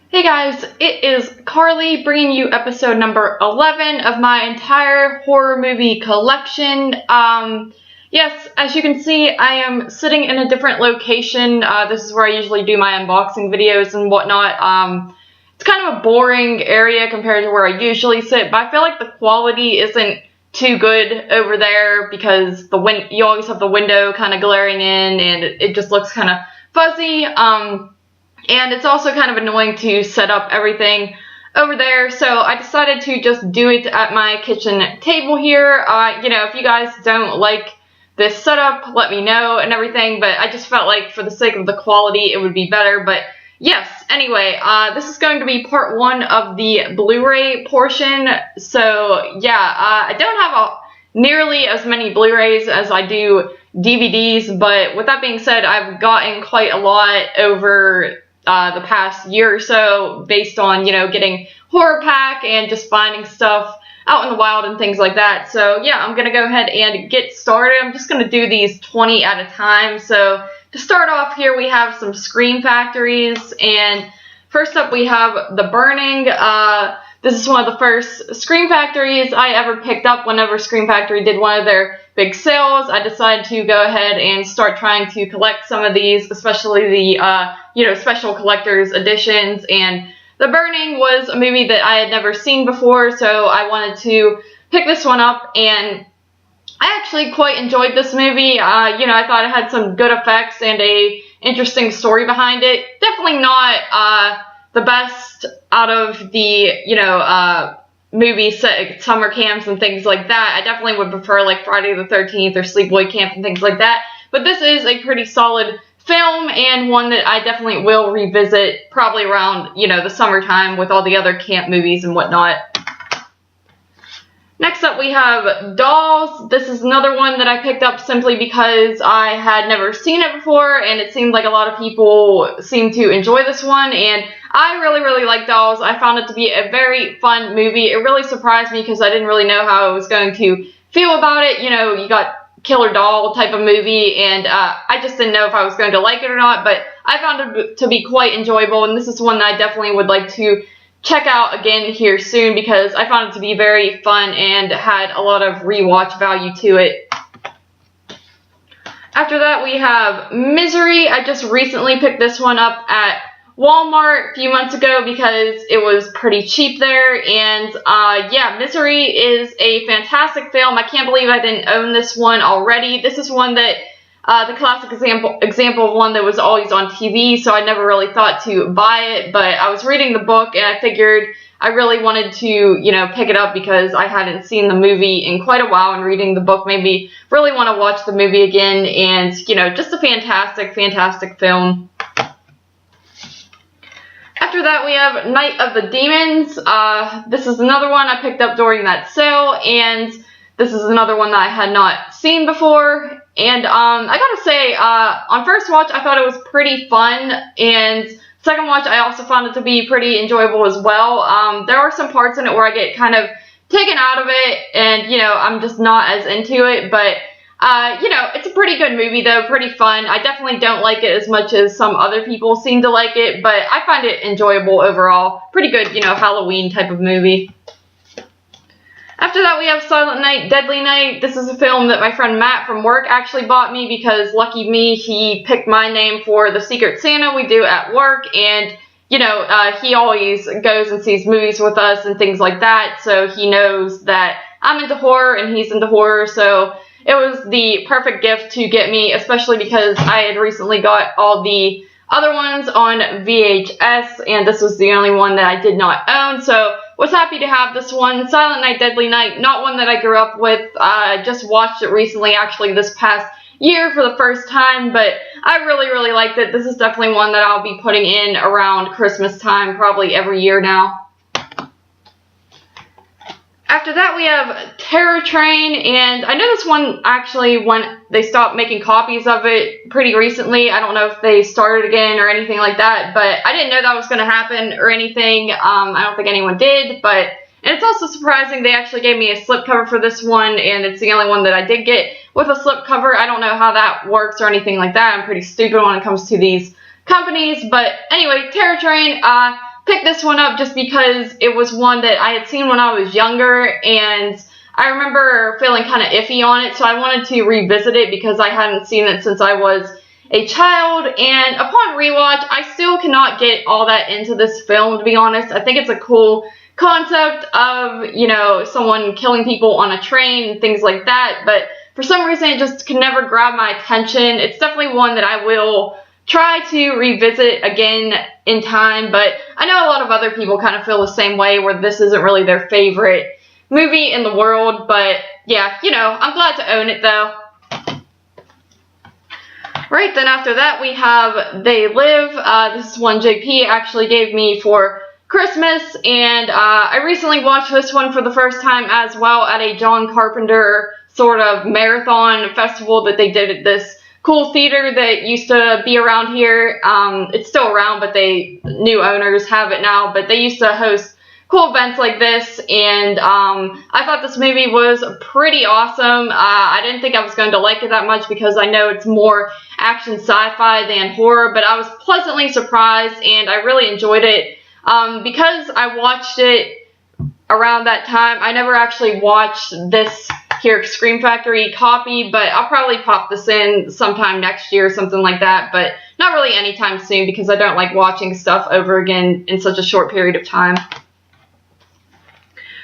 Hey guys, it is Carly bringing you episode number 11 of my entire horror movie collection. Yes, as you can see, I am sitting in a different location. This is where I usually do my unboxing videos and whatnot. It's kind of a boring area compared to where I usually sit, but I feel like the quality isn't too good over there because you always have the window kind of glaring in and it just looks kind of fuzzy. And it's also kind of annoying to set up everything over there, so I decided to just do it at my kitchen table here. If you guys don't like this setup, let me know and everything, but I just felt like for the sake of the quality, it would be better. But yes, anyway, this is going to be part one of the Blu-ray portion. So yeah, I don't have nearly as many Blu-rays as I do DVDs, but with that being said, I've gotten quite a lot over the past year or so based on, getting Horror Pack and just finding stuff out in the wild and things like that. So yeah, I'm going to go ahead and get started. I'm just going to do these 20 at a time. So to start off here, we have some Scream Factories, and first up we have The Burning. This is one of the first Scream Factories I ever picked up. Whenever Scream Factory did one of their big sales, I decided to go ahead and start trying to collect some of these, especially the special collector's editions. And The Burning was a movie that I had never seen before, so I wanted to pick this one up, and I actually quite enjoyed this movie. I thought it had some good effects and a interesting story behind it. Definitely not the best out of the movies set at summer camps and things like that. I definitely would prefer like Friday the 13th or Sleepaway Camp and things like that. But this is a pretty solid film and one that I definitely will revisit probably around, the summertime with all the other camp movies and whatnot. Next up we have Dolls. This is another one that I picked up simply because I had never seen it before, and it seemed like a lot of people seemed to enjoy this one, and I really, really like Dolls. I found it to be a very fun movie. It really surprised me because I didn't really know how I was going to feel about it. You got killer doll type of movie, and I just didn't know if I was going to like it or not, but I found it to be quite enjoyable, and this is one that I definitely would like to check out again here soon because I found it to be very fun and had a lot of rewatch value to it. After that we have Misery. I just recently picked this one up at Walmart a few months ago because it was pretty cheap there, and Misery is a fantastic film. I can't believe I didn't own this one already. This is one that the classic example of one that was always on TV, so I never really thought to buy it, but I was reading the book and I figured I really wanted to, pick it up because I hadn't seen the movie in quite a while, and reading the book made me really want to watch the movie again, and, just a fantastic, fantastic film. After that, we have Night of the Demons. This is another one I picked up during that sale, and this is another one that I had not seen before. And I gotta say, on first watch, I thought it was pretty fun, and second watch, I also found it to be pretty enjoyable as well. There are some parts in it where I get kind of taken out of it, and, I'm just not as into it, but it's a pretty good movie though, pretty fun. I definitely don't like it as much as some other people seem to like it, but I find it enjoyable overall. Pretty good, Halloween type of movie. After that we have Silent Night, Deadly Night. This is a film that my friend Matt from work actually bought me because, lucky me, he picked my name for the Secret Santa we do at work, and he always goes and sees movies with us and things like that, so he knows that I'm into horror and he's into horror, so it was the perfect gift to get me, especially because I had recently got all the other ones on VHS, and this was the only one that I did not own, so was happy to have this one. Silent Night, Deadly Night, not one that I grew up with. I just watched it recently, actually this past year for the first time, but I really, really liked it. This is definitely one that I'll be putting in around Christmas time, probably every year now. After that we have Terror Train, and I know this one actually when they stopped making copies of it pretty recently. I don't know if they started again or anything like that, but I didn't know that was going to happen or anything. I don't think anyone did, and it's also surprising they actually gave me a slipcover for this one, and it's the only one that I did get with a slipcover. I don't know how that works or anything like that. I'm pretty stupid when it comes to these companies, but anyway, Terror Train, picked this one up just because it was one that I had seen when I was younger, and I remember feeling kind of iffy on it, so I wanted to revisit it because I hadn't seen it since I was a child, and upon rewatch, I still cannot get all that into this film, to be honest. I think it's a cool concept of, you know, someone killing people on a train and things like that, but for some reason it just could never grab my attention. It's definitely one that I will try to revisit again in time, but I know a lot of other people kind of feel the same way, where this isn't really their favorite movie in the world, but yeah, you know, I'm glad to own it though. Right, then after that we have They Live. This is one JP actually gave me for Christmas, and I recently watched this one for the first time as well at a John Carpenter sort of marathon festival that they did at this cool theater that used to be around here. It's still around, but new owners have it now, but they used to host cool events like this, and I thought this movie was pretty awesome. I didn't think I was going to like it that much because I know it's more action sci-fi than horror, but I was pleasantly surprised, and I really enjoyed it. Because I watched it around that time, I never actually watched this here Scream Factory copy, but I'll probably pop this in sometime next year or something like that, but not really anytime soon because I don't like watching stuff over again in such a short period of time.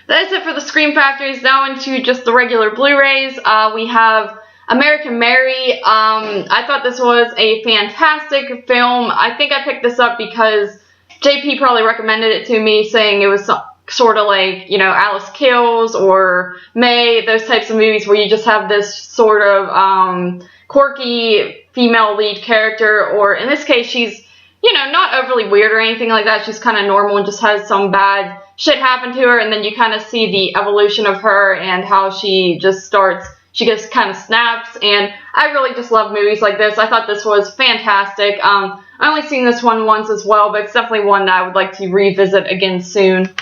That is it for the Scream Factories. Now into just the regular Blu-rays. We have American Mary. I thought this was a fantastic film. I think I picked this up because JP probably recommended it to me, saying it was sort of like, you know, Alice Kills or May, those types of movies where you just have this sort of quirky female lead character, or in this case, she's, you know, not overly weird or anything like that. She's kind of normal and just has some bad shit happen to her, and then you kind of see the evolution of her and how she just kind of snaps, and I really just love movies like this. I thought this was fantastic. I only seen this one once as well, but it's definitely one that I would like to revisit again soon.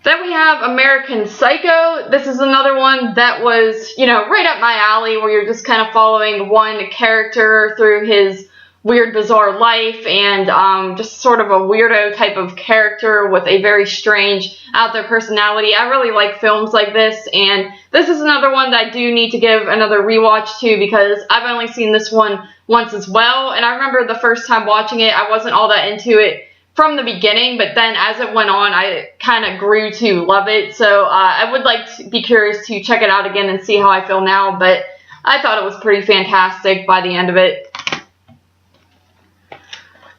Then we have American Psycho. This is another one that was, you know, right up my alley, where you're just kind of following one character through his weird, bizarre life, and just sort of a weirdo type of character with a very strange, out there personality. I really like films like this, and this is another one that I do need to give another rewatch to because I've only seen this one once as well, and I remember the first time watching it, I wasn't all that into it from the beginning, but then as it went on, I kind of grew to love it, so I would like to be curious to check it out again and see how I feel now, but I thought it was pretty fantastic by the end of it.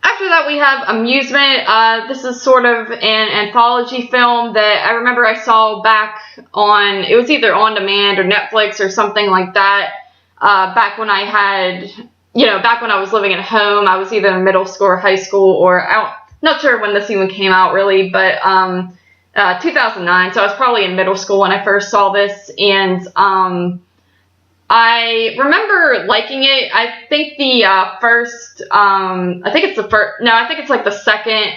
After that, we have Amusement. This is sort of an anthology film that I remember I saw back on, it was either on demand or Netflix or something like that, back when I had, you know, back when I was living at home. I was either in middle school or high school, or not sure when this even came out really, but 2009, so I was probably in middle school when I first saw this, and I remember liking it. I think I think it's like the second,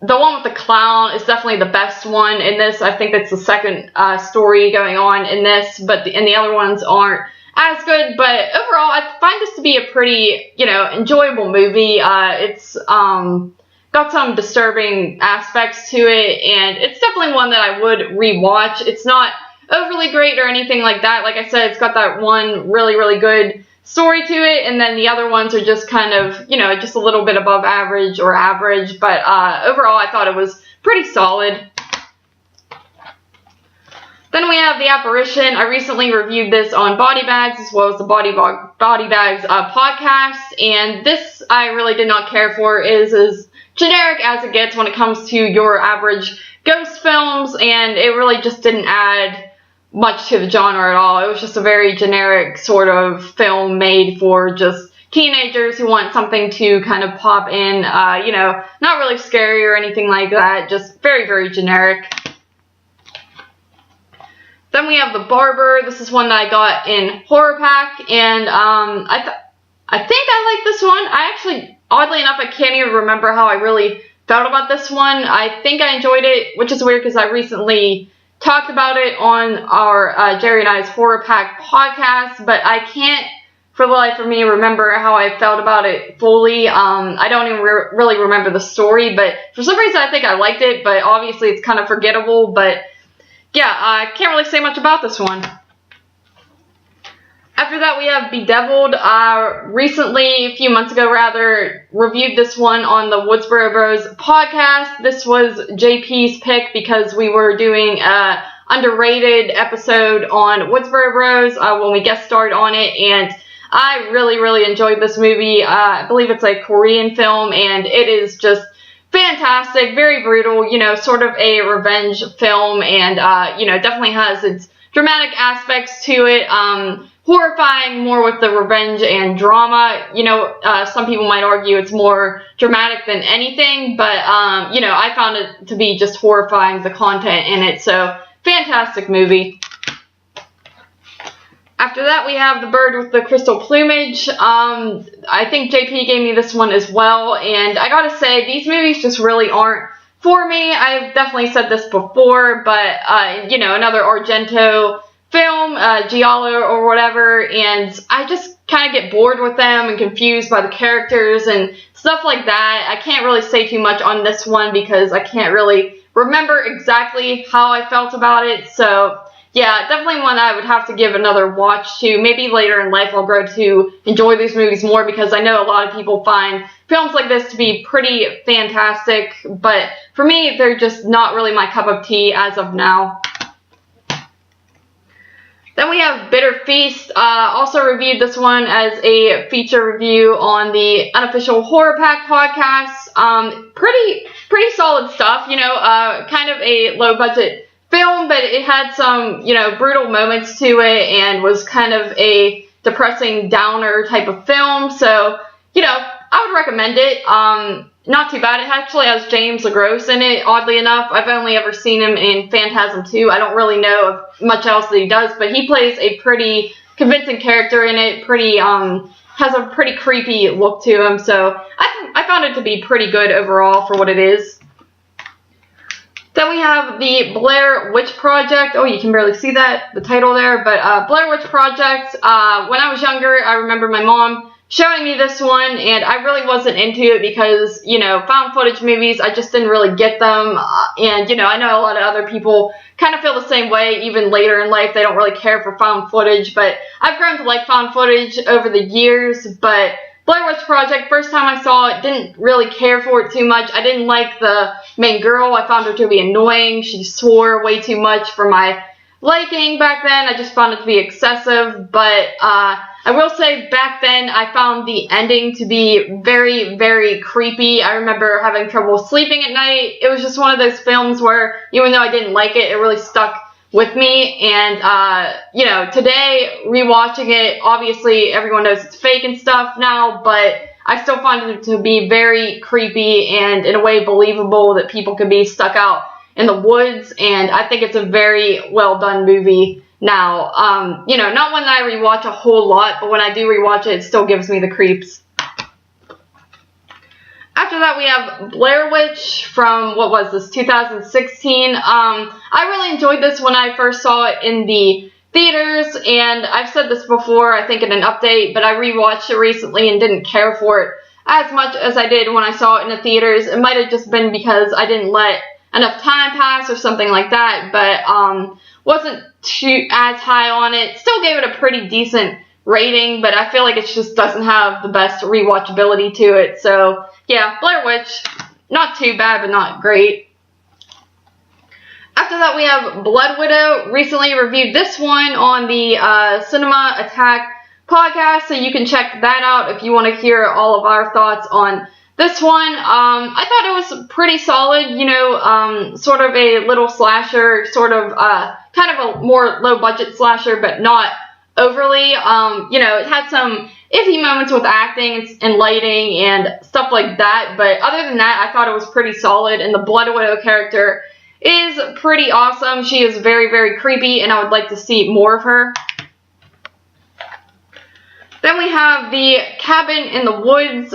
the one with the clown is definitely the best one in this. I think it's the second story going on in this, but the other ones aren't as good, but overall I find this to be a pretty, you know, enjoyable movie. It's got some disturbing aspects to it, and it's definitely one that I would rewatch. It's not overly great or anything like that. Like I said, it's got that one really, really good story to it, and then the other ones are just kind of, you know, just a little bit above average or average, but overall I thought it was pretty solid. Then we have The Apparition. I recently reviewed this on Body Bags as well as the Body Bags podcast, and this I really did not care for. It is as generic as it gets when it comes to your average ghost films, and it really just didn't add much to the genre at all. It was just a very generic sort of film made for just teenagers who want something to kind of pop in, you know, not really scary or anything like that, just very, very generic. Then we have The Barber. This is one that I got in Horror Pack, and I think I like this one. I actually, oddly enough, I can't even remember how I really felt about this one. I think I enjoyed it, which is weird because I recently talked about it on our Jerry and I's Horror Pack podcast, but I can't for the life of me remember how I felt about it fully. I don't even really remember the story, but for some reason I think I liked it, but obviously it's kind of forgettable. But yeah, I can't really say much about this one. After that, we have Bedeviled. Recently, a few months ago rather, reviewed this one on the Woodsboro Bros podcast. This was JP's pick because we were doing an underrated episode on Woodsboro Bros when we guest starred on it, and I really, really enjoyed this movie. I believe it's a Korean film, and it is just fantastic, very brutal, sort of a revenge film, and, definitely has its dramatic aspects to it. Horrifying more with the revenge and drama. Some people might argue it's more dramatic than anything, but, I found it to be just horrifying, the content in it. So, fantastic movie. After that, we have The Bird with the Crystal Plumage. I think JP gave me this one as well, and I gotta say, these movies just really aren't for me. I've definitely said this before, but, another Argento film, Giallo or whatever, and I just kind of get bored with them and confused by the characters and stuff like that. I can't really say too much on this one because I can't really remember exactly how I felt about it. So yeah, definitely one I would have to give another watch to. Maybe later in life I'll grow to enjoy these movies more because I know a lot of people find films like this to be pretty fantastic, but for me they're just not really my cup of tea as of now. Then we have Bitter Feast. Also reviewed this one as a feature review on the Unofficial Horror Pack podcast. Pretty solid stuff, kind of a low budget film, but it had some, brutal moments to it and was kind of a depressing downer type of film. So, I would recommend it. Not too bad. It actually has James LeGros in it, oddly enough. I've only ever seen him in Phantasm 2. I don't really know of much else that he does, but he plays a pretty convincing character in it. Has a pretty creepy look to him, so I found it to be pretty good overall for what it is. Then we have the Blair Witch Project. Oh, you can barely see that, the title there, but Blair Witch Project. When I was younger, I remember my mom showing me this one, and I really wasn't into it because, found footage movies, I just didn't really get them, and, I know a lot of other people kind of feel the same way, even later in life, they don't really care for found footage, but I've grown to like found footage over the years, but Blair Witch Project, first time I saw it, didn't really care for it too much. I didn't like the main girl, I found her to be annoying, she swore way too much for my liking back then. I just found it to be excessive, but I will say back then I found the ending to be very, very creepy. I remember having trouble sleeping at night. It was just one of those films where even though I didn't like it, it really stuck with me. And, today, rewatching it, obviously everyone knows it's fake and stuff now, but I still find it to be very creepy and in a way believable that people could be stuck out in the woods, and I think it's a very well done movie now. Not one that I rewatch a whole lot, but when I do rewatch it, it still gives me the creeps. After that, we have Blair Witch from, 2016. I really enjoyed this when I first saw it in the theaters, and I've said this before, I think in an update, but I rewatched it recently and didn't care for it as much as I did when I saw it in the theaters. It might have just been because I didn't let enough time pass or something like that, but wasn't too as high on it. Still gave it a pretty decent rating, but I feel like it just doesn't have the best rewatchability to it. So yeah, Blair Witch, not too bad, but not great. After that, we have Blood Widow. Recently reviewed this one on the Cinema Attack podcast, so you can check that out if you want to hear all of our thoughts on this one. I thought it was pretty solid, sort of a little slasher, sort of kind of a more low-budget slasher, but not overly. It had some iffy moments with acting and lighting and stuff like that, but other than that, I thought it was pretty solid, and the Blood Widow character is pretty awesome. She is very, very creepy, and I would like to see more of her. Then we have The Cabin in the Woods.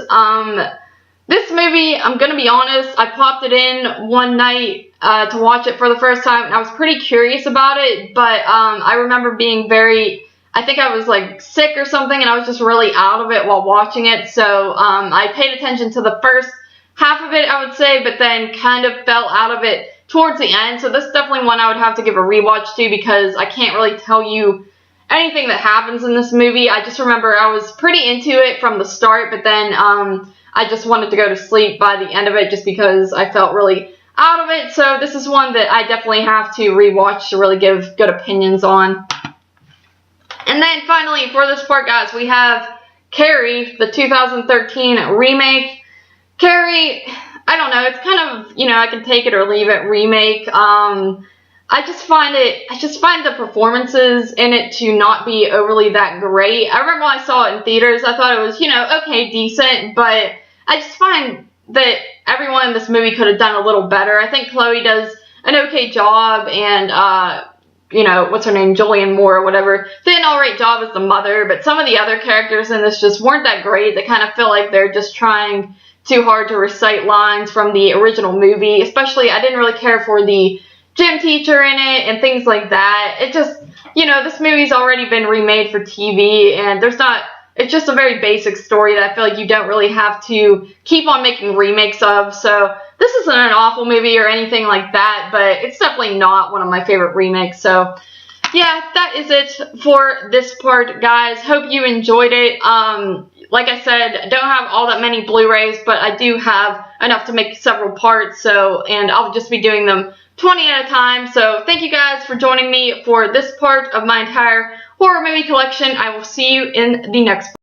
This movie, I'm going to be honest, I popped it in one night to watch it for the first time, and I was pretty curious about it, but I remember being very I think I was like sick or something, and I was just really out of it while watching it. So I paid attention to the first half of it, I would say, but then kind of fell out of it towards the end. So this is definitely one I would have to give a rewatch to, because I can't really tell you anything that happens in this movie. I just remember I was pretty into it from the start, but then I just wanted to go to sleep by the end of it just because I felt really out of it. So this is one that I definitely have to rewatch to really give good opinions on. And then finally, for this part, guys, we have Carrie, the 2013 remake. Carrie, I don't know, it's kind of, I can take it or leave it remake. I just find the performances in it to not be overly that great. I remember when I saw it in theaters, I thought it was, okay, decent, but I just find that everyone in this movie could have done a little better. I think Chloe does an okay job, and, what's her name, Julianne Moore or whatever, did an alright job as the mother, but some of the other characters in this just weren't that great. They kind of feel like they're just trying too hard to recite lines from the original movie. Especially, I didn't really care for the gym teacher in it and things like that. It just, this movie's already been remade for TV, and it's just a very basic story that I feel like you don't really have to keep on making remakes of. So this isn't an awful movie or anything like that, but it's definitely not one of my favorite remakes. So yeah, that is it for this part, guys. Hope you enjoyed it. Like I said, I don't have all that many Blu-rays, but I do have enough to make several parts, and I'll just be doing them 20 at a time. So thank you guys for joining me for this part of my entire horror movie collection. I will see you in the next part.